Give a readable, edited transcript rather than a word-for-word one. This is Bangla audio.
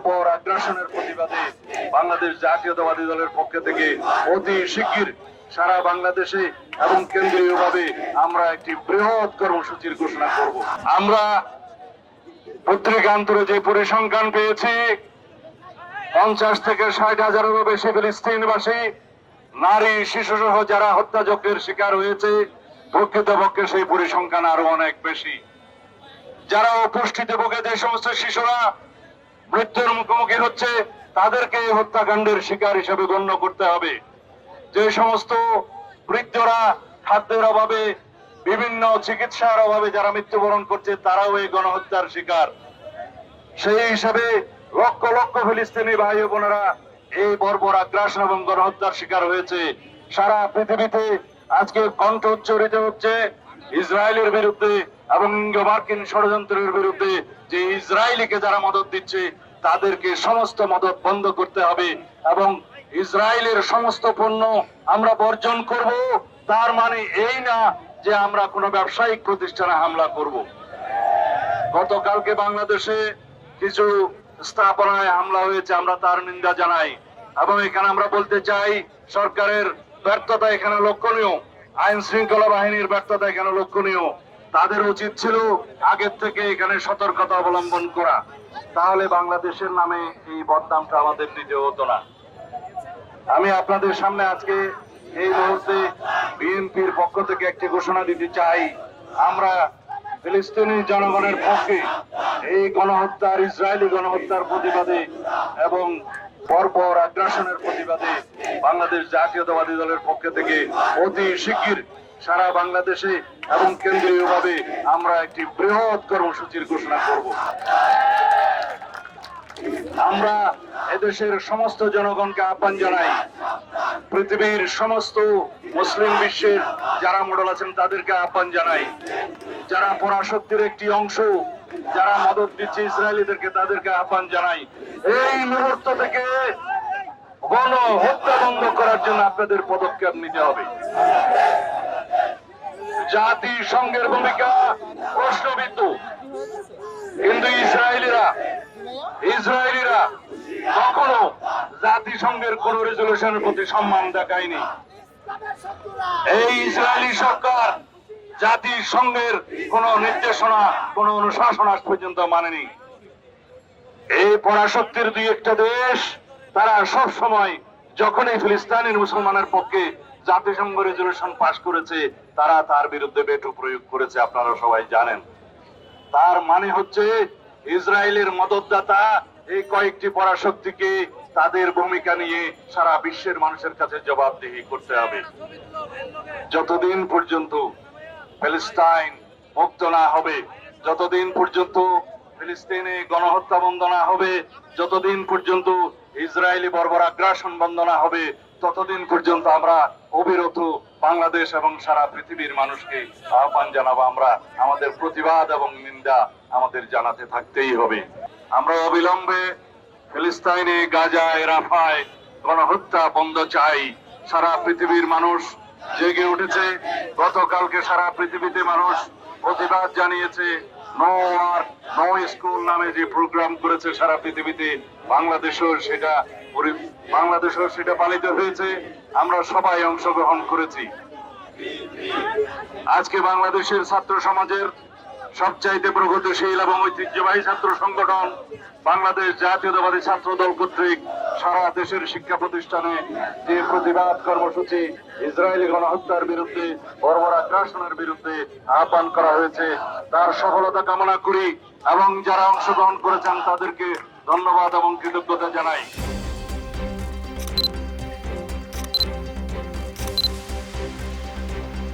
বর্বর আগ্রাসনের প্রতিবাদে বাংলাদেশ জাতীয়তাবাদী দলের পক্ষ থেকে অতি শিগগির সারা বাংলাদেশে এবং কেন্দ্রীয়ভাবে আমরা একটি বৃহৎ কর্মসূচির ঘোষণা করব। আমরা পত্রিকান্তরে যে পরিসংখ্যান পেয়েছি 50 থেকে 60,000-এরও বেশি ফিলিস্তিনবাসী নারী শিশু সহ যারা হত্যাযজ্ঞের শিকার হয়েছে, প্রকৃতপক্ষে সেই পরিসংখ্যান আরো অনেক বেশি। যারা অপুষ্টিতে ভোগে, যে সমস্ত শিশুরা মৃত্যুর মুখোমুখি হচ্ছে, তাদেরকে হত্যাকাণ্ডের শিকার হিসেবে গণ্য করতে হবে। যে সমস্ত বৃদ্ধরা খাদ্যের অভাবে, বিভিন্ন চিকিৎসার অভাবে যারা মৃত্যুবরণ করছে, তারাও এই গণহত্যার শিকার। সেই হিসাবে লক্ষ লক্ষ ফিলিস্তিনি ভাই ও বোনেরা এই বর্বর আগ্রাসন এবং গণহত্যার শিকার হয়েছে। সারা পৃথিবীতে আজকে কণ্ঠ উচ্চারিত হচ্ছে ইসরায়েলের বিরুদ্ধে এবং মার্কিন ষড়যন্ত্রের বিরুদ্ধে। যে ইসরায়েলিকে যারা মদত দিচ্ছে, তাদেরকে সমস্ত মদত বন্ধ করতে হবে এবং ইসরায়েলের সমস্ত পণ্য আমরা বর্জন করব। তার মানে এই না যে আমরা কোনো ব্যবসায়িক প্রতিষ্ঠানে হামলা করব। গতকালকে বাংলাদেশে কিছু স্থাপনায় হামলা হয়েছে, আমরা তার নিন্দা জানাই এবং এখানে আমরা বলতে চাই সরকারের ব্যর্থতা এখানে লক্ষণীয়, আইন শৃঙ্খলা বাহিনীর ব্যর্থতা এখানে লক্ষণীয়। তাদের উচিত ছিল আগের থেকে এখানে সতর্কতা অবলম্বন করা, তাহলে বাংলাদেশের নামে এই বদনামটা আমাদের নিতে হতো না। আমি আপনাদের সামনে আজকে এই মুহূর্তে বিএনপির পক্ষ থেকে একটি ঘোষণা দিতে চাই। আমরা ফিলিস্তিনি জনগণের পক্ষে এই গণহত্যার, ইসরায়েলি গণহত্যার প্রতিবাদে এবং বর্বর আগ্রাসনের প্রতিবাদে বাংলাদেশ জাতীয়তাবাদী দলের পক্ষ থেকে অতি শিগগির সারা বাংলাদেশে এবং কেন্দ্রীয়ভাবে আমরা একটি বৃহৎ কর্মসূচির ঘোষণা করব। আমরা এদেশের সমস্ত জনগণকে আহ্বান জানাই, পৃথিবীর সমস্ত মুসলিম বিশ্বের যারা মডেল আছেন তাদেরকে আহ্বান জানাই, যারা পরাশক্তির একটি অংশ, যারা মদত দিচ্ছে ইসরায়েলিদেরকে, তাদেরকে আহ্বান জানাই এই মুহূর্ত থেকে গণহত্যা বন্ধ করার জন্য আপনাদের পদক্ষেপ নিতে হবে। জাতিসংঘের ভূমিকা প্রশ্নবিদ্ধ, কিন্তু ইসরায়েলিরা কখনো জাতিসংঘের কোন রেজলিউশনের প্রতি সম্মান দেখায়নি। এই ইসরায়েলি সরকার জাতিসংঘের কোন নির্দেশনা, কোন অনুশাসন আজ পর্যন্ত মানেনি। এই পরাশক্তির দুই একটা দেশ, তারা সব সময় যখনই ফিলিস্তিনি মুসলমানের পক্ষে জাতিসংঘ রেজলিউশন পাশ করেছে, তারা তার বিরুদ্ধে ভেটো প্রয়োগ করেছে, আপনারা সবাই জানেন। তার মানে হচ্ছে ইসরায়েলের মদতদাতা এই কয়েকটি পরাশক্তিকে তাদের ভূমিকা নিয়ে সারা বিশ্বের মানুষের কাছে জবাবদিহি করতে হবে। যতদিন পর্যন্ত ফিলিস্তিন মুক্ত না হবে, যতদিন পর্যন্ত ফিলিস্তিনে গণহত্যা বন্ধ না হবে, যতদিন পর্যন্ত ইসরায়েলি বর্বর আগ্রাসন বন্ধ না হবে, ততদিন পর্যন্ত আমরা অবিরত বাংলাদেশ এবং সারা পৃথিবীর মানুষকে আহ্বান জানাবো, আমরা আমাদের প্রতিবাদ এবং নিন্দা আমাদের জানাতে থাকতেই হবে। আমরা অবিলম্বে ফিলিস্তিনে, গাজায়, রাফায় গণহত্যা বন্ধ চাই। সারা পৃথিবীর মানুষ জেগে উঠেছে। গতকালকে সারা পৃথিবীতে মানুষ প্রতিবাদ জানিয়েছে। নো ওয়ার নো স্কুল নামে যে প্রোগ্রাম করেছে সারা পৃথিবীতে, বাংলাদেশেও সেটা পালিত হয়েছে। আমরা সবাই অংশগ্রহণ করেছি। আজকে বাংলাদেশের ছাত্র সমাজের সবচাইতে প্রগতিশীল এবং ঐতিহ্যবাহী ছাত্র সংগঠন বাংলাদেশ জাতীয়তাবাদী ছাত্র দল কর্তৃক সারা দেশের শিক্ষা প্রতিষ্ঠানে যে প্রতিবাদ কর্মসূচি ইসরায়েলি গণহত্যার বিরুদ্ধে, বর্বর আগ্রাসনের বিরুদ্ধে আহ্বান করা হয়েছে, তার সফলতা কামনা করি এবং যারা অংশগ্রহণ করেছেন তাদেরকে ধন্যবাদ এবং কৃতজ্ঞতা জানাই।